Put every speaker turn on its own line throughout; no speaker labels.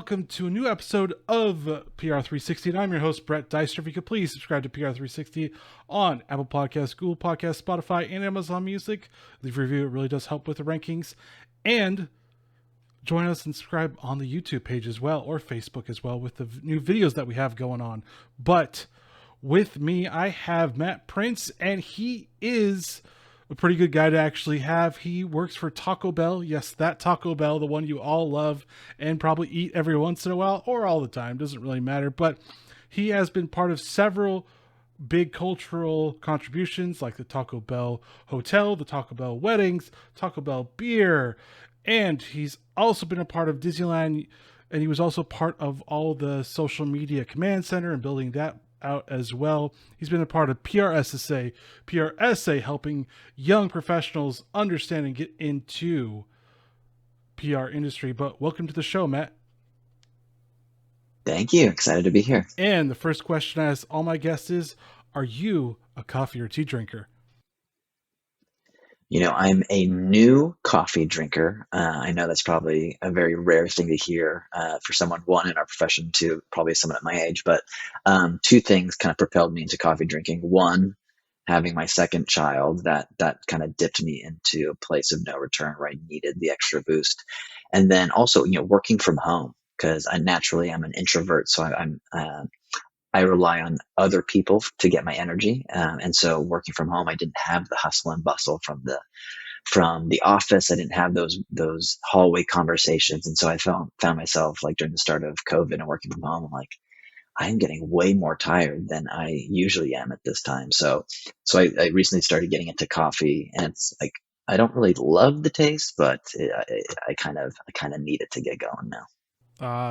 welcome to a new episode of PR360. And I'm your host, Brett Deister. If you could please subscribe to PR360 on Apple Podcasts, Google Podcasts, Spotify, and Amazon Music. Leave a review. It really does help with the rankings. And join us and subscribe on the YouTube page as well, or Facebook as well, with the new videos that we have going on. But with me, I have Matt Prince, and he is a pretty good guy to actually have. He works for Taco Bell. Yes, that Taco Bell, the one you all love and probably eat every once in a while or all the time. Doesn't really matter. But he has been part of several big cultural contributions like the Taco Bell Hotel, the Taco Bell Weddings, Taco Bell Beer. And he's also been a part of Disneyland. And he was also part of all the social media command center and building that out as well. He's been a part of PRSA helping young professionals understand and get into PR industry. But welcome to the show, Matt.
Thank you. Excited to be here.
And the first question I ask all my guests is, are you a coffee or tea drinker?
You know, I'm a new coffee drinker. I know that's probably a very rare thing to hear for someone, one, in our profession, two, probably someone at my age. But two things kind of propelled me into coffee drinking. One, having my second child, that kind of dipped me into a place of no return where I needed the extra boost. And then also, working from home, because I'm an introvert. So I rely on other people to get my energy. And so working from home, I didn't have the hustle and bustle from the office. I didn't have those hallway conversations. And so I found myself, like, during the start of COVID and working from home, I'm like, I'm getting way more tired than I usually am at this time. So I recently started getting into coffee, and it's like, I don't really love the taste, but I kind of need it to get going now.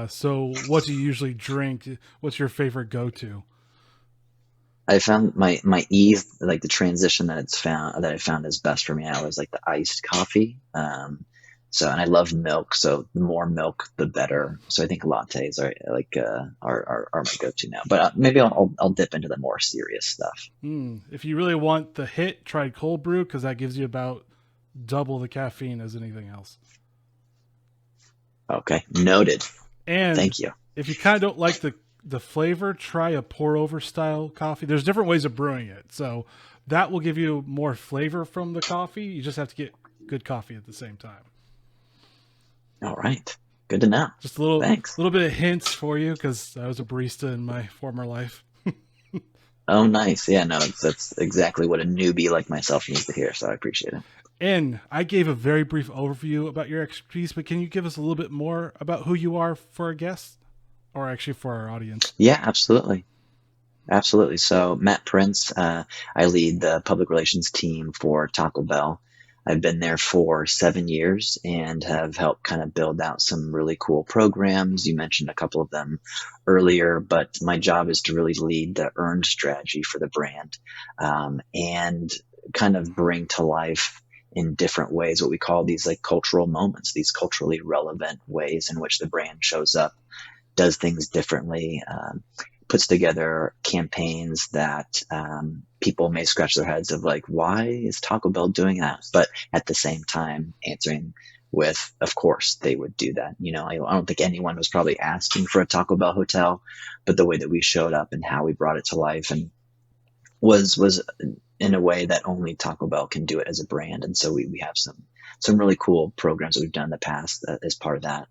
So what do you usually drink? What's your favorite go-to?
I found my ease, like the transition that I found is best for me now, is like the iced coffee. And I love milk, so the more milk, the better. So I think lattes are my go-to now. But maybe I'll dip into the more serious stuff.
If you really want the hit, try cold brew, because that gives you about double the caffeine as anything else.
Okay, noted.
And
thank you.
If you kind of don't like the flavor, try a pour-over style coffee. There's different ways of brewing it, so that will give you more flavor from the coffee. You just have to get good coffee at the same time.
All right, good to know.
Just a
Thanks.
little bit of hints for you, because I was a barista in my former life.
Oh, nice. Yeah, no, that's exactly what a newbie like myself needs to hear, so I appreciate it.
And I gave a very brief overview about your expertise, but can you give us a little bit more about who you are for our guests, or actually for our audience?
Yeah, absolutely. Absolutely. So Matt Prince, I lead the public relations team for Taco Bell. I've been there for 7 years and have helped kind of build out some really cool programs. You mentioned a couple of them earlier, but my job is to really lead the earned strategy for the brand, and kind of bring to life in different ways what we call these like cultural moments, these culturally relevant ways in which the brand shows up, does things differently, puts together campaigns that people may scratch their heads of, like, why is Taco Bell doing that? But at the same time answering with, of course they would do that. I don't think anyone was probably asking for a Taco Bell hotel, but the way that we showed up and how we brought it to life and was in a way that only Taco Bell can do it as a brand. And so we have some really cool programs that we've done in the past as part of that.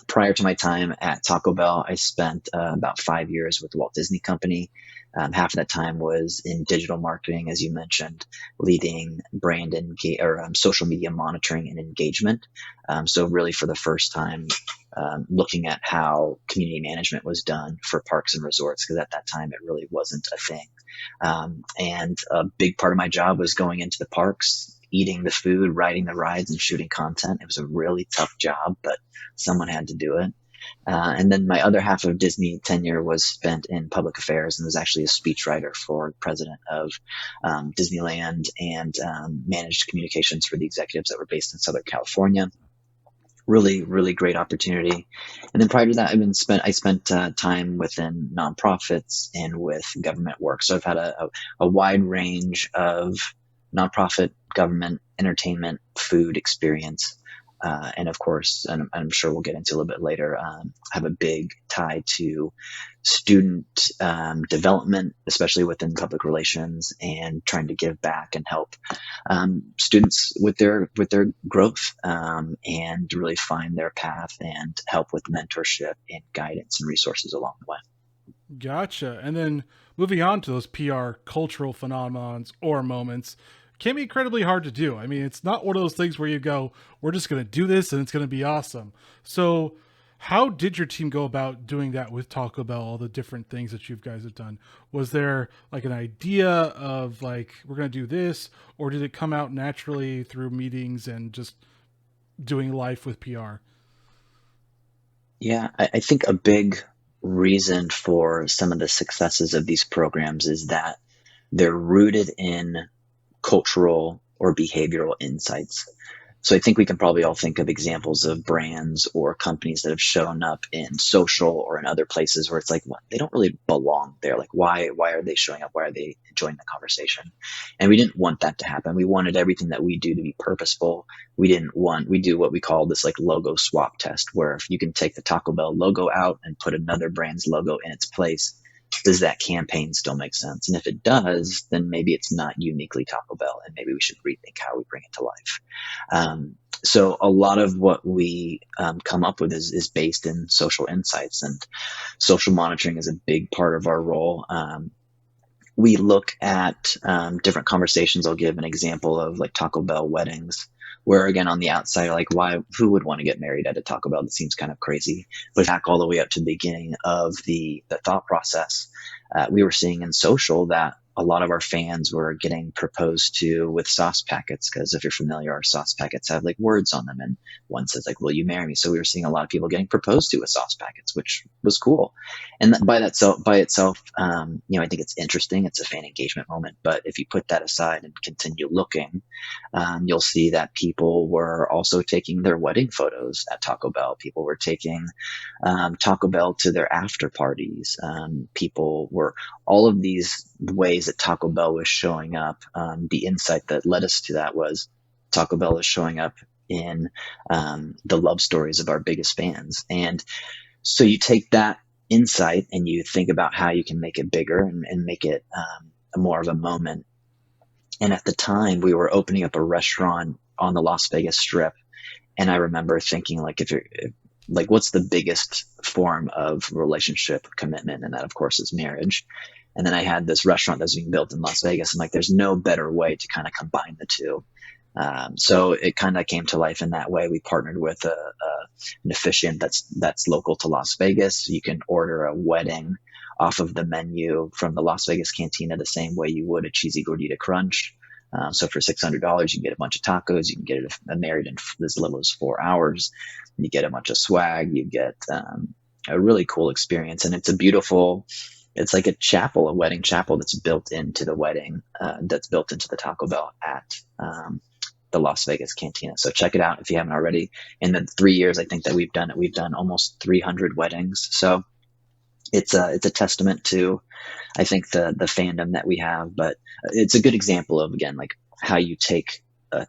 Prior to my time at Taco Bell, I spent about 5 years with the Walt Disney Company. Half of that time was in digital marketing, as you mentioned, leading brand social media monitoring and engagement. So really for the first time, looking at how community management was done for parks and resorts, because at that time it really wasn't a thing. And a big part of my job was going into the parks, eating the food, riding the rides, and shooting content. It was a really tough job, but someone had to do it. And then my other half of Disney tenure was spent in public affairs, and was actually a speechwriter for the president of Disneyland, and managed communications for the executives that were based in Southern California. Really, really great opportunity. And then prior to that, I spent time within nonprofits and with government work. So I've had a wide range of nonprofit, government, entertainment, food experience. And of course, and I'm sure we'll get into a little bit later, have a big tie to student development, especially within public relations, and trying to give back and help students with their growth, and really find their path and help with mentorship and guidance and resources along the way.
Gotcha. And then moving on to those PR cultural phenomenons or moments can be incredibly hard to do. I mean, it's not one of those things where you go, we're just going to do this and it's going to be awesome. So, how did your team go about doing that with Taco Bell, all the different things that you guys have done? Was there like an idea of like, we're going to do this, or did it come out naturally through meetings and just doing life with PR?
Yeah, I think a big reason for some of the successes of these programs is that they're rooted in cultural or behavioral insights. So I think we can probably all think of examples of brands or companies that have shown up in social or in other places where it's like, what, they don't really belong there. Like, why are they showing up? Why are they enjoying the conversation? And we didn't want that to happen. We wanted everything that we do to be purposeful. We do what we call this like logo swap test, where if you can take the Taco Bell logo out and put another brand's logo in its place, does that campaign still make sense? And if it does, then maybe it's not uniquely Taco Bell, and maybe we should rethink how we bring it to life. So a lot of what we come up with is based in social insights, and social monitoring is a big part of our role. We look at different conversations. I'll give an example of like Taco Bell weddings, where again, on the outside, like, who would want to get married at a Taco Bell? That seems kind of crazy. But back all the way up to the beginning of the thought process, we were seeing in social that a lot of our fans were getting proposed to with sauce packets, because if you're familiar, our sauce packets have like words on them, and one says like, "Will you marry me?" So we were seeing a lot of people getting proposed to with sauce packets, which was cool. And by itself, I think it's interesting. It's a fan engagement moment. But if you put that aside and continue looking, you'll see that people were also taking their wedding photos at Taco Bell. People were taking Taco Bell to their after parties. People were all of these ways that Taco Bell was showing up. The insight that led us to that was Taco Bell is showing up in the love stories of our biggest fans. And so you take that insight and you think about how you can make it bigger and make it more of a moment. And at the time, we were opening up a restaurant on the Las Vegas Strip. And I remember thinking, like, what's the biggest form of relationship commitment? And that, of course, is marriage. And then I had this restaurant that's being built in Las Vegas. I'm like, there's no better way to kind of combine the two. So it kind of came to life in that way. We partnered with an officiant that's local to Las Vegas. You can order a wedding off of the menu from the Las Vegas Cantina the same way you would a cheesy gordita crunch. So for $600, you can get a bunch of tacos. You can get it married in as little as 4 hours. You get a bunch of swag. You get a really cool experience, and it's like a chapel, a wedding chapel that's built into the wedding, that's built into the Taco Bell at the Las Vegas Cantina. So check it out if you haven't already. In the 3 years I think that we've done it, we've done almost 300 weddings. So it's a testament to, I think, the fandom that we have. But it's a good example of, again, like how you take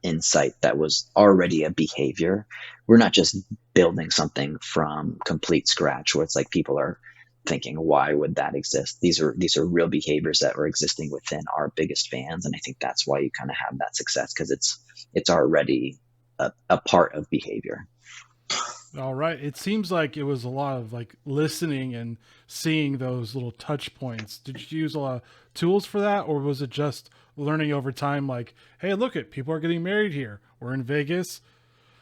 insight that was already a behavior. We're not just building something from complete scratch where it's like people are thinking, why would that exist? These are real behaviors that were existing within our biggest fans. And I think that's why you kind of have that success, because it's already a part of behavior.
All right. It seems like it was a lot of like listening and seeing those little touch points. Did you use a lot of tools for that, or was it just learning over time? Like, hey, look at people are getting married here. We're in Vegas.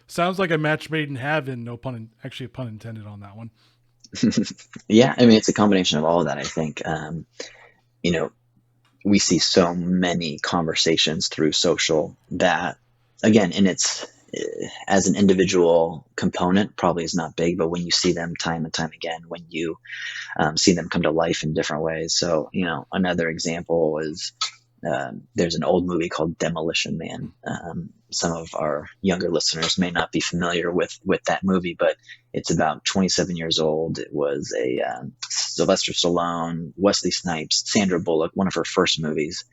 Sounds like a match made in heaven. No pun, actually a pun intended on that one.
Yeah, I mean, it's a combination of all of that. I think, we see so many conversations through social that, again, as an individual component, probably is not big, but when you see them time and time again, when you see them come to life in different ways. So, another example is there's an old movie called Demolition Man. Some of our younger listeners may not be familiar with that movie, but it's about 27 years old. It was a Sylvester Stallone, Wesley Snipes, Sandra Bullock, one of her first movies.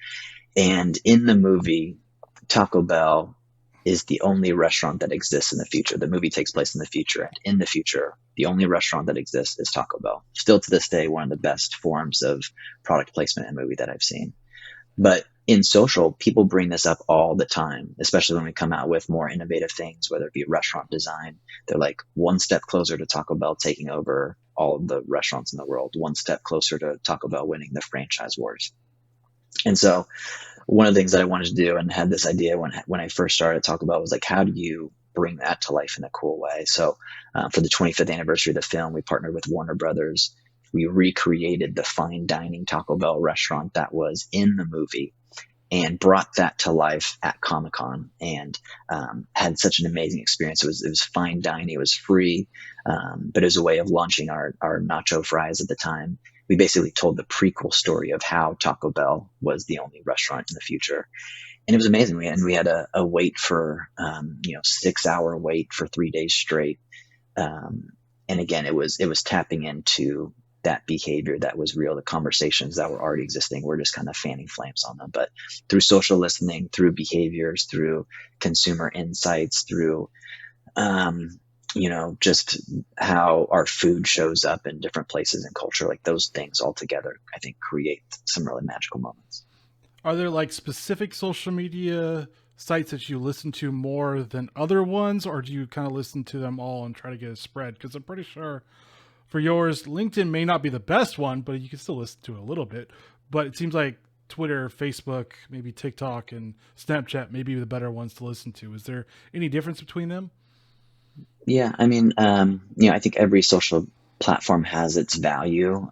And in the movie, Taco Bell is the only restaurant that exists in the future. The movie takes place in the future, and in the future, the only restaurant that exists is Taco Bell. Still to this day, one of the best forms of product placement in a movie that I've seen. But in social, people bring this up all the time, especially when we come out with more innovative things, whether it be restaurant design. They're like one step closer to Taco Bell taking over all of the restaurants in the world, one step closer to Taco Bell winning the franchise wars. And so one of the things that I wanted to do and had this idea when I first started at Taco Bell was like, how do you bring that to life in a cool way? So for the 25th anniversary of the film, we partnered with Warner Brothers. We recreated the fine dining Taco Bell restaurant that was in the movie and brought that to life at Comic-Con, and had such an amazing experience. It was fine dining. It was free, but it was a way of launching our nacho fries at the time. We basically told the prequel story of how Taco Bell was the only restaurant in the future. And it was amazing. We had a wait for, 6-hour wait for 3 days straight. And again, it was tapping into that behavior that was real, the conversations that were already existing. We're just kind of fanning flames on them. But through social listening, through behaviors, through consumer insights, through, just how our food shows up in different places in culture, like those things all together, I think create some really magical moments.
Are there like specific social media sites that you listen to more than other ones, or do you kind of listen to them all and try to get a spread? Because I'm pretty sure for yours, LinkedIn may not be the best one, but you can still listen to it a little bit. But it seems like Twitter, Facebook, maybe TikTok, and Snapchat may be the better ones to listen to. Is there any difference between them?
Yeah, I mean, I think every social platform has its value.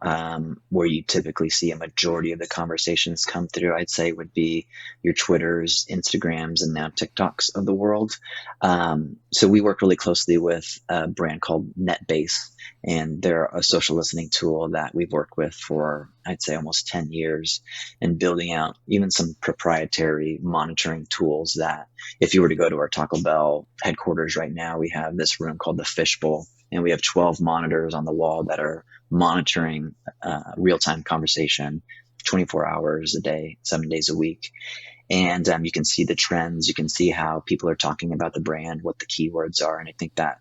Where you typically see a majority of the conversations come through, I'd say, would be your Twitters, Instagrams, and now TikToks of the world. So we work really closely with a brand called NetBase, and they're a social listening tool that we've worked with for, I'd say, almost 10 years, and building out even some proprietary monitoring tools that if you were to go to our Taco Bell headquarters right now, we have this room called the Fishbowl, and we have 12 monitors on the wall that are monitoring real-time conversation 24 hours a day, 7 days a week. And you can see the trends. You can see how people are talking about the brand, what the keywords are. And I think that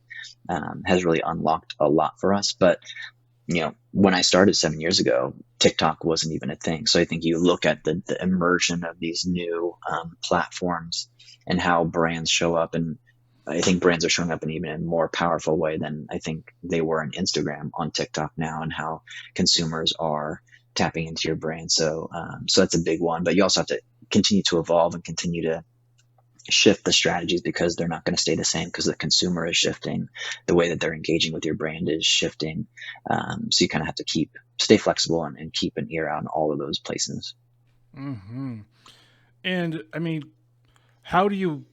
has really unlocked a lot for us. But, when I started 7 years ago, TikTok wasn't even a thing. So I think you look at the immersion of these new platforms and how brands show up, and I think brands are showing up in even a more powerful way than I think they were in Instagram on TikTok now, and how consumers are tapping into your brand. So that's a big one, but you also have to continue to evolve and continue to shift the strategies, because they're not going to stay the same, because the consumer is shifting, the way that they're engaging with your brand is shifting. So you kind of have to stay flexible and keep an ear out in all of those places.
Mm-hmm. And I mean, how do you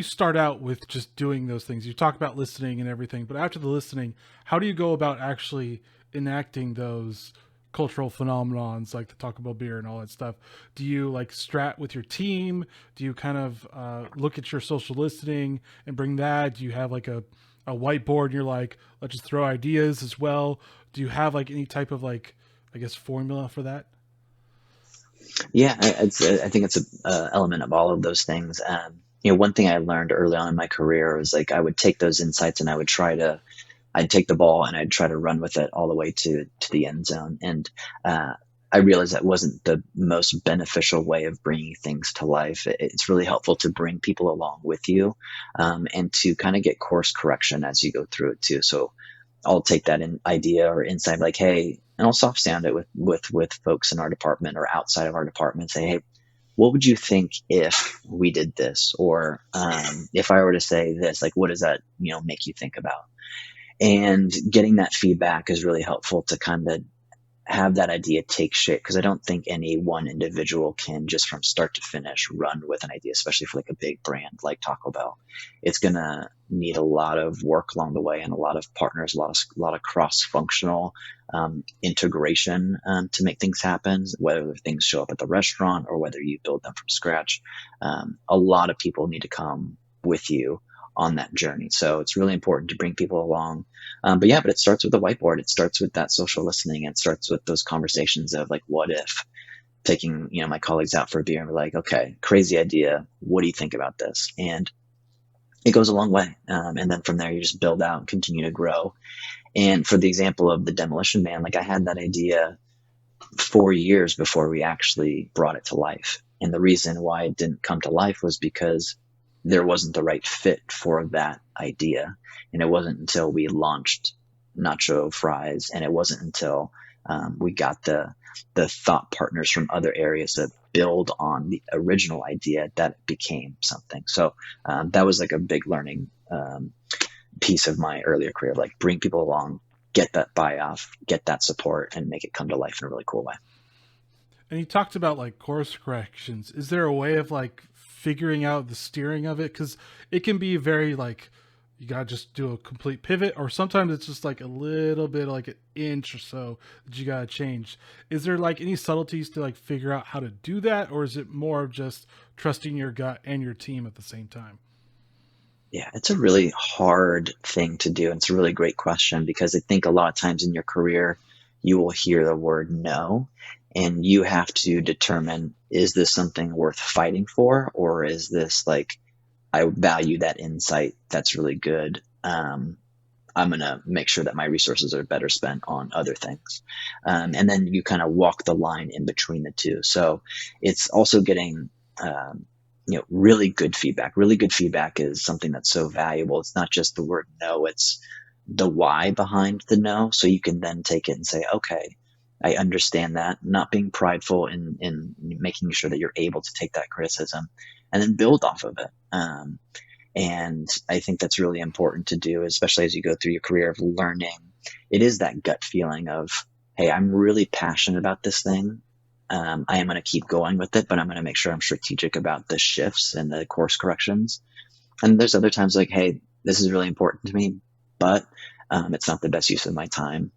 start out with just doing those things? You talk about listening and everything, but after the listening, how do you go about actually enacting those cultural phenomenons like the Taco Bell beer and all that stuff? Do you like strat with your team? Do you kind of look at your social listening and bring that? Do you have like a whiteboard and you're like, let's just throw ideas as well? Do you have like any type of like, I guess, formula for that?
Yeah, I think it's a element of all of those things. One thing I learned early on in my career was like I would take those insights and I'd take the ball and I'd try to run with it all the way to the end zone. And I realized that wasn't the most beneficial way of bringing things to life. It's really helpful to bring people along with you, and to kind of get course correction as you go through it too. So I'll take that idea or insight, like, hey, and I'll soft sound it with folks in our department or outside of our department. Say, hey, what would you think if we did this? Or if I were to say this, like, what does that make you think about? And getting that feedback is really helpful to kind of have that idea take shape, because I don't think any one individual can just from start to finish run with an idea, especially for like a big brand like Taco Bell. It's going to need a lot of work along the way and a lot of partners, a lot of cross-functional integration to make things happen, whether things show up at the restaurant or whether you build them from scratch. A lot of people need to come with you on that journey. So it's really important to bring people along. But it starts with the whiteboard. It starts with that social listening. It starts with those conversations of like, what if, taking, my colleagues out for a beer and we're like, okay, crazy idea. What do you think about this? And it goes a long way. And then from there, you just build out and continue to grow. And for the example of the Demolition Man, like I had that idea 4 years before we actually brought it to life. And the reason why it didn't come to life was because there wasn't the right fit for that idea. And it wasn't until we launched Nacho Fries, and it wasn't until we got the thought partners from other areas that build on the original idea that it became something. So that was like a big learning piece of my earlier career, like bring people along, get that buy off, get that support, and make it come to life in a really cool way.
And you talked about like course corrections. Is there a way of like figuring out the steering of it? Because it can be very like you gotta just do a complete pivot, or sometimes it's just like a little bit like an inch or so that you gotta change. Is there like any subtleties to like figure out how to do that, or is it more of just trusting your gut and your team at the same time?
Yeah, it's a really hard thing to do. And it's a really great question because I think a lot of times in your career, you will hear the word no, and you have to determine, is this something worth fighting for? Or is this like, I value that insight. That's really good. I'm going to make sure that my resources are better spent on other things. And then you kind of walk the line in between the two. So it's also getting, really good feedback. Really good feedback is something that's so valuable. It's not just the word no, it's the why behind the no. So you can then take it and say, okay, I understand that, not being prideful in making sure that you're able to take that criticism and then build off of it. And I think that's really important to do, especially as you go through your career of learning. It is that gut feeling of, hey, I'm really passionate about this thing. I am going to keep going with it, but I'm going to make sure I'm strategic about the shifts and the course corrections. And there's other times like, hey, this is really important to me, but it's not the best use of my time.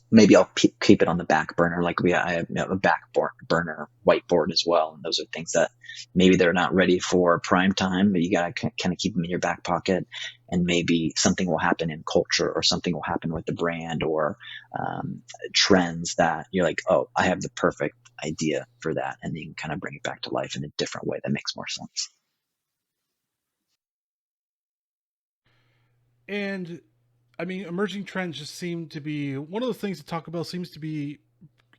Maybe I'll keep it on the back burner. Like I have a back burner whiteboard as well. And those are things that maybe they're not ready for prime time, but you got to kind of keep them in your back pocket. And maybe something will happen in culture or something will happen with the brand or trends that you're like, oh, I have the perfect idea for that. And you can kind of bring it back to life in a different way that makes more sense.
And I mean, emerging trends just seem to be one of those things that Taco Bell seems to be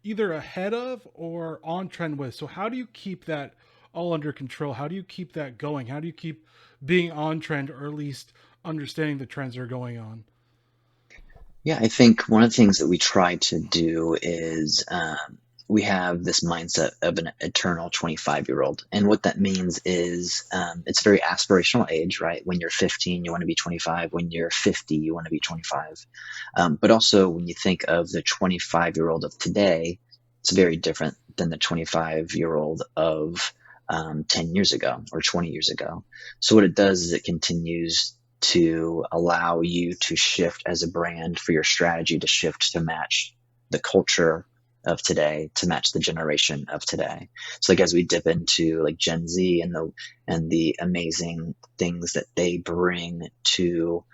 either ahead of or on trend with. So how do you keep that all under control? How do you keep that going? How do you keep being on trend, or at least understanding the trends that are going on?
Yeah, I think one of the things that we try to do is we have this mindset of an eternal 25-year-old. And what that means is it's a very aspirational age, right? When you're 15, you want to be 25. When you're 50, you want to be 25. But also, when you think of the 25-year-old of today, it's very different than the 25-year-old of 10 years ago or 20 years ago. So, what it does is it continues to allow you to shift as a brand for your strategy to shift to match the culture of today, to match the generation of today. So like as we dip into like Gen Z and the amazing things that they bring to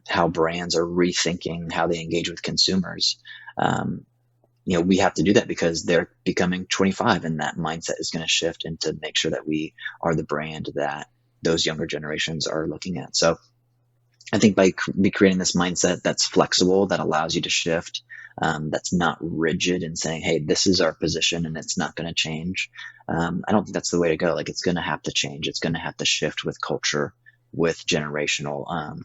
how brands are rethinking how they engage with consumers. We have to do that because they're becoming 25 and that mindset is going to shift and to make sure that we are the brand that those younger generations are looking at. So I think by creating this mindset that's flexible, that allows you to shift, that's not rigid and saying, hey, this is our position and it's not going to change. I don't think that's the way to go. Like it's going to have to change. It's going to have to shift with culture, with generational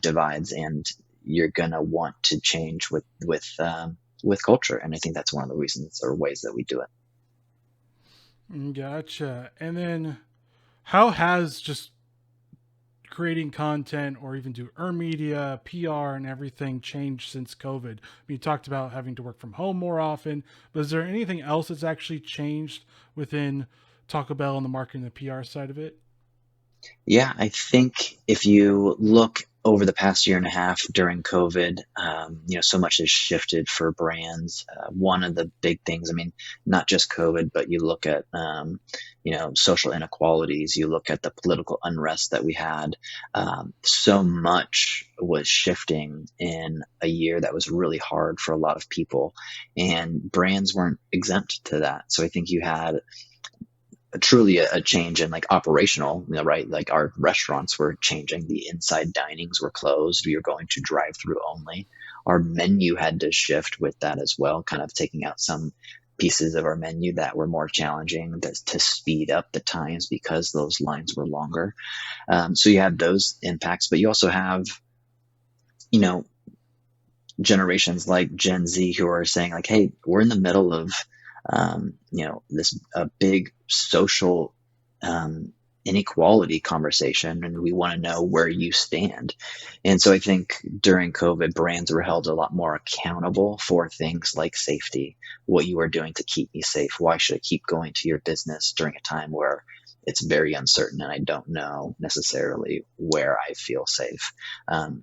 divides, and you're going to want to change with culture. And I think that's one of the reasons or ways that we do it.
Gotcha. And then how has just creating content or even do earn media, PR, and everything changed since COVID? I mean, you talked about having to work from home more often, but is there anything else that's actually changed within Taco Bell and the marketing and the PR side of it?
Yeah, I think if you look over the past year and a half during COVID, so much has shifted for brands. One of the big things, I mean, not just COVID, but you look at, social inequalities, you look at the political unrest that we had. So much was shifting in a year that was really hard for a lot of people, and brands weren't exempt to that. So I think you had truly a change in like operational, right? Like our restaurants were changing, the inside dinings were closed. We were going to drive through only. Our menu had to shift with that as well, kind of taking out some pieces of our menu that were more challenging to speed up the times because those lines were longer. So you have those impacts, but you also have, you know, generations like Gen Z who are saying like, hey, we're in the middle of, this a big social inequality conversation, and we want to know where you stand. And so I think during COVID, brands were held a lot more accountable for things like safety, what you are doing to keep me safe. Why should I keep going to your business during a time where it's very uncertain and I don't know necessarily where I feel safe?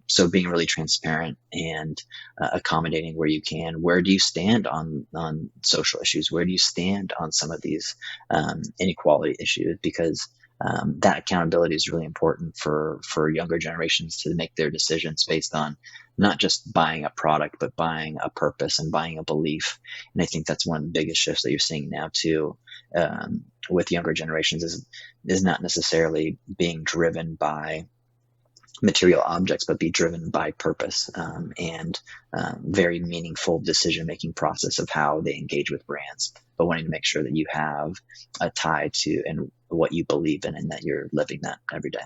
So being really transparent and accommodating where you can. Where do you stand on social issues? Where do you stand on some of these inequality issues? Because that accountability is really important for younger generations to make their decisions based on not just buying a product, but buying a purpose and buying a belief. And I think that's one of the biggest shifts that you're seeing now too, with younger generations is not necessarily being driven by material objects, but be driven by purpose, and very meaningful decision-making process of how they engage with brands, but wanting to make sure that you have a tie to and what you believe in and that you're living that every day.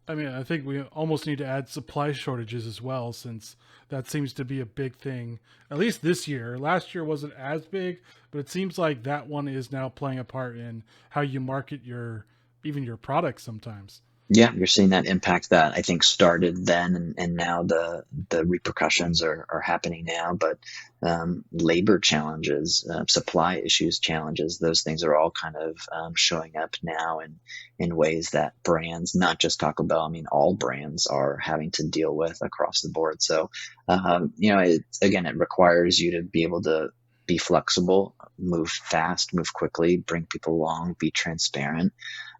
I mean, I think we almost need to add supply shortages as well, since that seems to be a big thing, at least this year. Last year wasn't as big, but it seems like that one is now playing a part in how you market even your products sometimes.
Yeah, you're seeing that impact that I think started then, and now the repercussions are happening now. But labor challenges, supply issues, challenges, those things are all kind of showing up now in ways that brands, not just Taco Bell, I mean all brands are having to deal with across the board. So it requires you to be able to be flexible, move fast, move quickly, bring people along, be transparent,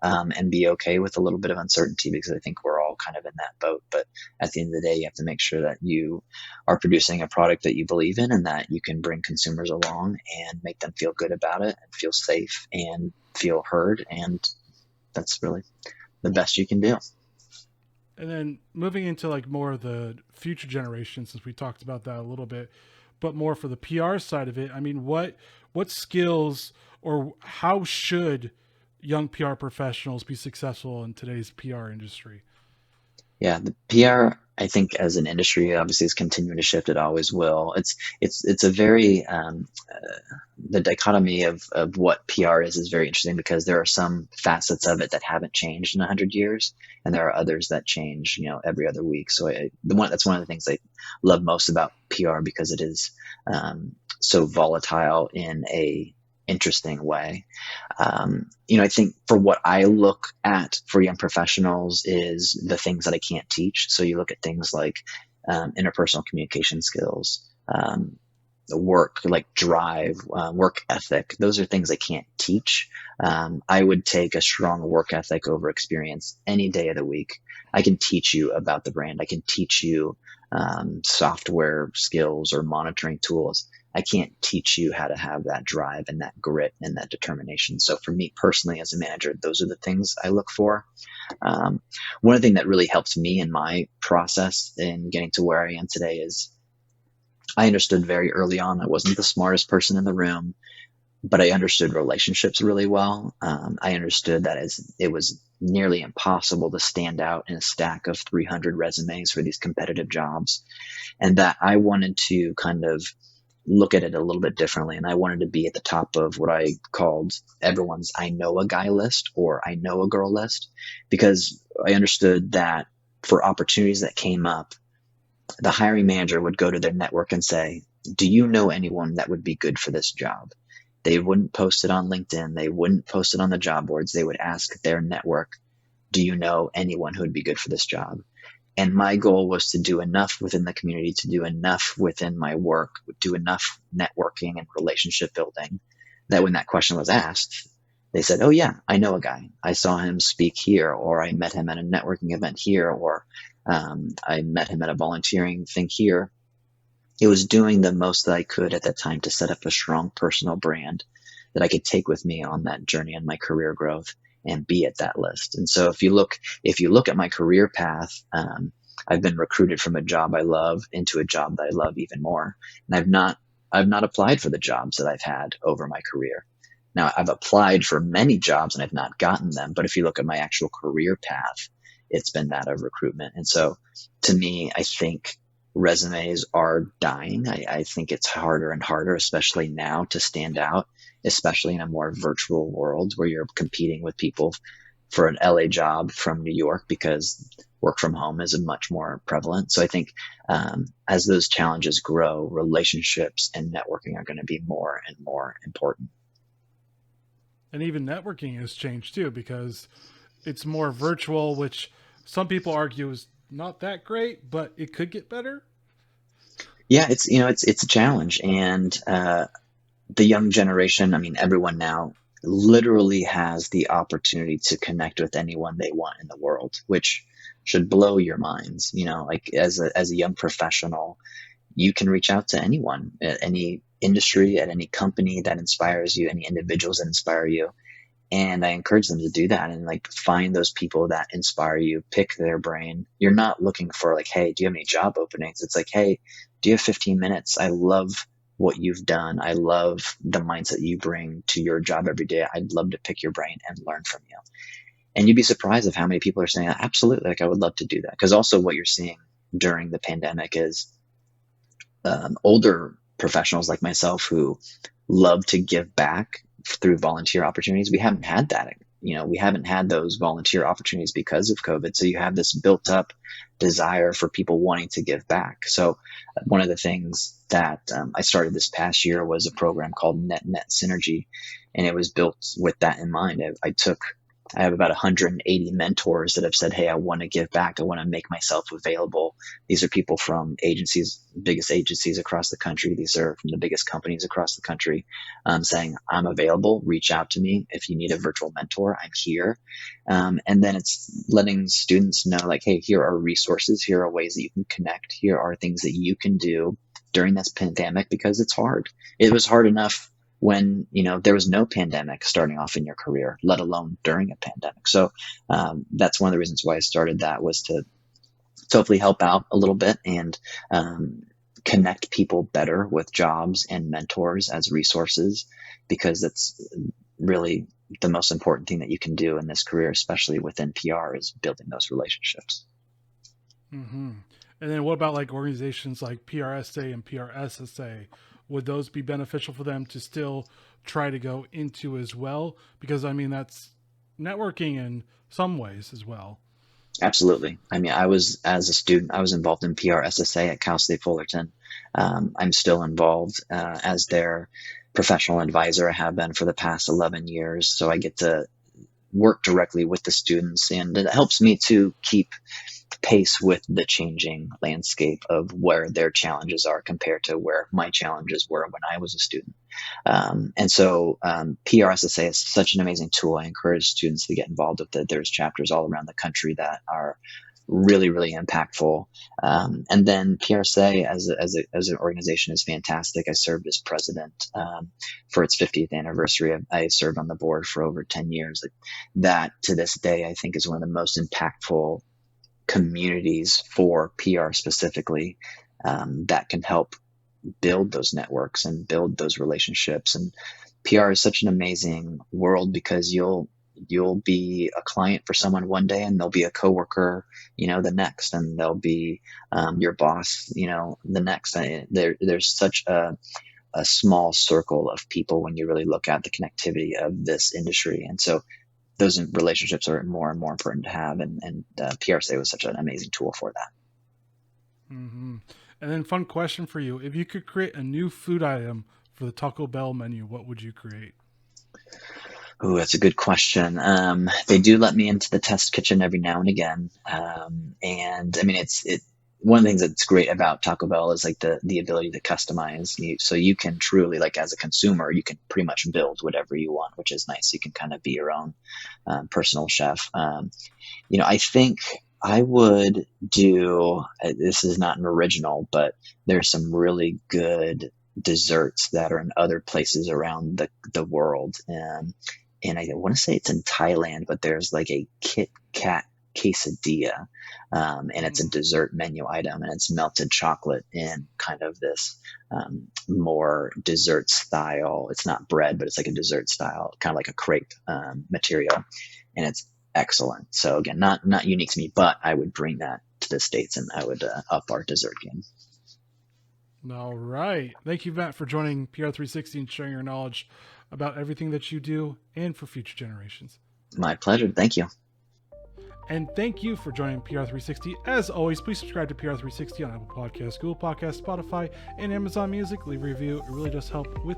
and be okay with a little bit of uncertainty, because I think we're all kind of in that boat. But at the end of the day, you have to make sure that you are producing a product that you believe in and that you can bring consumers along and make them feel good about it and feel safe and feel heard. And that's really the best you can do.
And then moving into like more of the future generations, since we talked about that a little bit, but more for the PR side of it. I mean, what skills or how should young PR professionals be successful in today's PR industry?
Yeah, the PR, I think, as an industry, obviously is continuing to shift. It always will. It's a very the dichotomy of what PR is very interesting, because there are some facets of it that haven't changed in 100 years, and there are others that change, every other week. So that's one of the things I love most about PR, because it is so volatile in a interesting way. I think for what I look at for young professionals is the things that I can't teach. So you look at things like interpersonal communication skills, work, like drive, work ethic. Those are things I can't teach. I would take a strong work ethic over experience any day of the week. I can teach you about the brand. I can teach you software skills or monitoring tools. I can't teach you how to have that drive and that grit and that determination. So for me personally, as a manager, those are the things I look for. One thing that really helped me in my process in getting to where I am today is I understood very early on I wasn't the smartest person in the room, but I understood relationships really well. I understood that it was nearly impossible to stand out in a stack of 300 resumes for these competitive jobs, and that I wanted to kind of look at it a little bit differently. And I wanted to be at the top of what I called everyone's I know a guy list or I know a girl list, because I understood that for opportunities that came up, the hiring manager would go to their network and say, do you know anyone that would be good for this job? They wouldn't post it on LinkedIn. They wouldn't post it on the job boards. They would ask their network, do you know anyone who would be good for this job? And my goal was to do enough within the community, to do enough within my work, do enough networking and relationship building, that when that question was asked, they said, oh yeah, I know a guy. I saw him speak here, or I met him at a networking event here, or I met him at a volunteering thing here. It was doing the most that I could at that time to set up a strong personal brand that I could take with me on that journey and my career growth and be at that list. And so if you look at my career path, I've been recruited from a job I love into a job that I love even more. And I've not applied for the jobs that I've had over my career. Now, I've applied for many jobs and I've not gotten them. But if you look at my actual career path, it's been that of recruitment. And so to me, I think resumes are dying. I think it's harder and harder, especially now, to stand out, especially in a more virtual world where you're competing with people for an LA job from New York, because work from home is much more prevalent. So I think as those challenges grow, relationships and networking are going to be more and more important.
And even networking has changed too, because it's more virtual, which some people argue is not that great, but it could get better.
Yeah, it's a challenge, and the young generation, I mean, everyone now literally has the opportunity to connect with anyone they want in the world, which should blow your minds. Like as a young professional, you can reach out to anyone at any industry, at any company that inspires you, any individuals that inspire you. And I encourage them to do that and like find those people that inspire you, pick their brain. You're not looking for like, hey, do you have any job openings? It's like, hey, do you have 15 minutes? I love what you've done. I love the mindset you bring to your job every day. I'd love to pick your brain and learn from you. And you'd be surprised of how many people are saying, absolutely, like I would love to do that. Because also what you're seeing during the pandemic is older professionals like myself who love to give back through volunteer opportunities. We haven't had that. We haven't had those volunteer opportunities because of COVID. So you have this built up desire for people wanting to give back. So one of the things that I started this past year was a program called Net Synergy, and it was built with that in mind. I have about 180 mentors that have said, hey, I want to give back. I want to make myself available. These are people from agencies, biggest agencies across the country. These are from the biggest companies across the country, saying, I'm available. Reach out to me. If you need a virtual mentor, I'm here. And then it's letting students know, like, hey, here are resources. Here are ways that you can connect. Here are things that you can do during this pandemic, because it's hard. It was hard enough when there was no pandemic starting off in your career, let alone during a pandemic. So that's one of the reasons why I started that, was to hopefully help out a little bit and connect people better with jobs and mentors as resources, because that's really the most important thing that you can do in this career, especially within PR, is building those relationships.
Mm-hmm. And then what about like organizations like PRSA and PRSSA? Would those be beneficial for them to still try to go into as well? Because I mean, that's networking in some ways as well.
Absolutely. I mean, as a student, I was involved in PRSSA at Cal State Fullerton. I'm still involved as their professional advisor. I have been for the past 11 years. So I get to work directly with the students, and it helps me to keep pace with the changing landscape of where their challenges are compared to where my challenges were when I was a student. And so PRSSA is such an amazing tool. I encourage students to get involved with it. There's chapters all around the country that are really, really impactful. And then PRSA as an organization is fantastic. I served as president for its 50th anniversary. I served on the board for over 10 years. That to this day, I think, is one of the most impactful communities for PR specifically, that can help build those networks and build those relationships. And PR is such an amazing world, because you'll be a client for someone one day, and they'll be a coworker, the next, and they'll be your boss, the next. There's such a small circle of people when you really look at the connectivity of this industry. And so those relationships are more and more important to have. And PRSA was such an amazing tool for that.
Mm-hmm. And then fun question for you. If you could create a new food item for the Taco Bell menu, what would you create?
Oh, that's a good question. They do let me into the test kitchen every now and again. And I mean, one of the things that's great about Taco Bell is like the ability to customize. So you can truly, like as a consumer, you can pretty much build whatever you want, which is nice. You can kind of be your own personal chef. I think I would do, this is not an original, but there's some really good desserts that are in other places around the world. And I want to say it's in Thailand, but there's like a Kit Kat quesadilla, and it's a dessert menu item, and it's melted chocolate in kind of this more dessert style. It's not bread, but it's like a dessert style, kind of like a crepe material, and it's excellent. So again, not unique to me, but I would bring that to the States, and I would up our dessert game.
All right. Thank you, Matt, for joining PR360 and sharing your knowledge about everything that you do and for future generations.
My pleasure. Thank you.
And thank you for joining PR360. As always, please subscribe to PR360 on Apple Podcasts, Google Podcasts, Spotify, and Amazon Music. Leave a review. It really does help with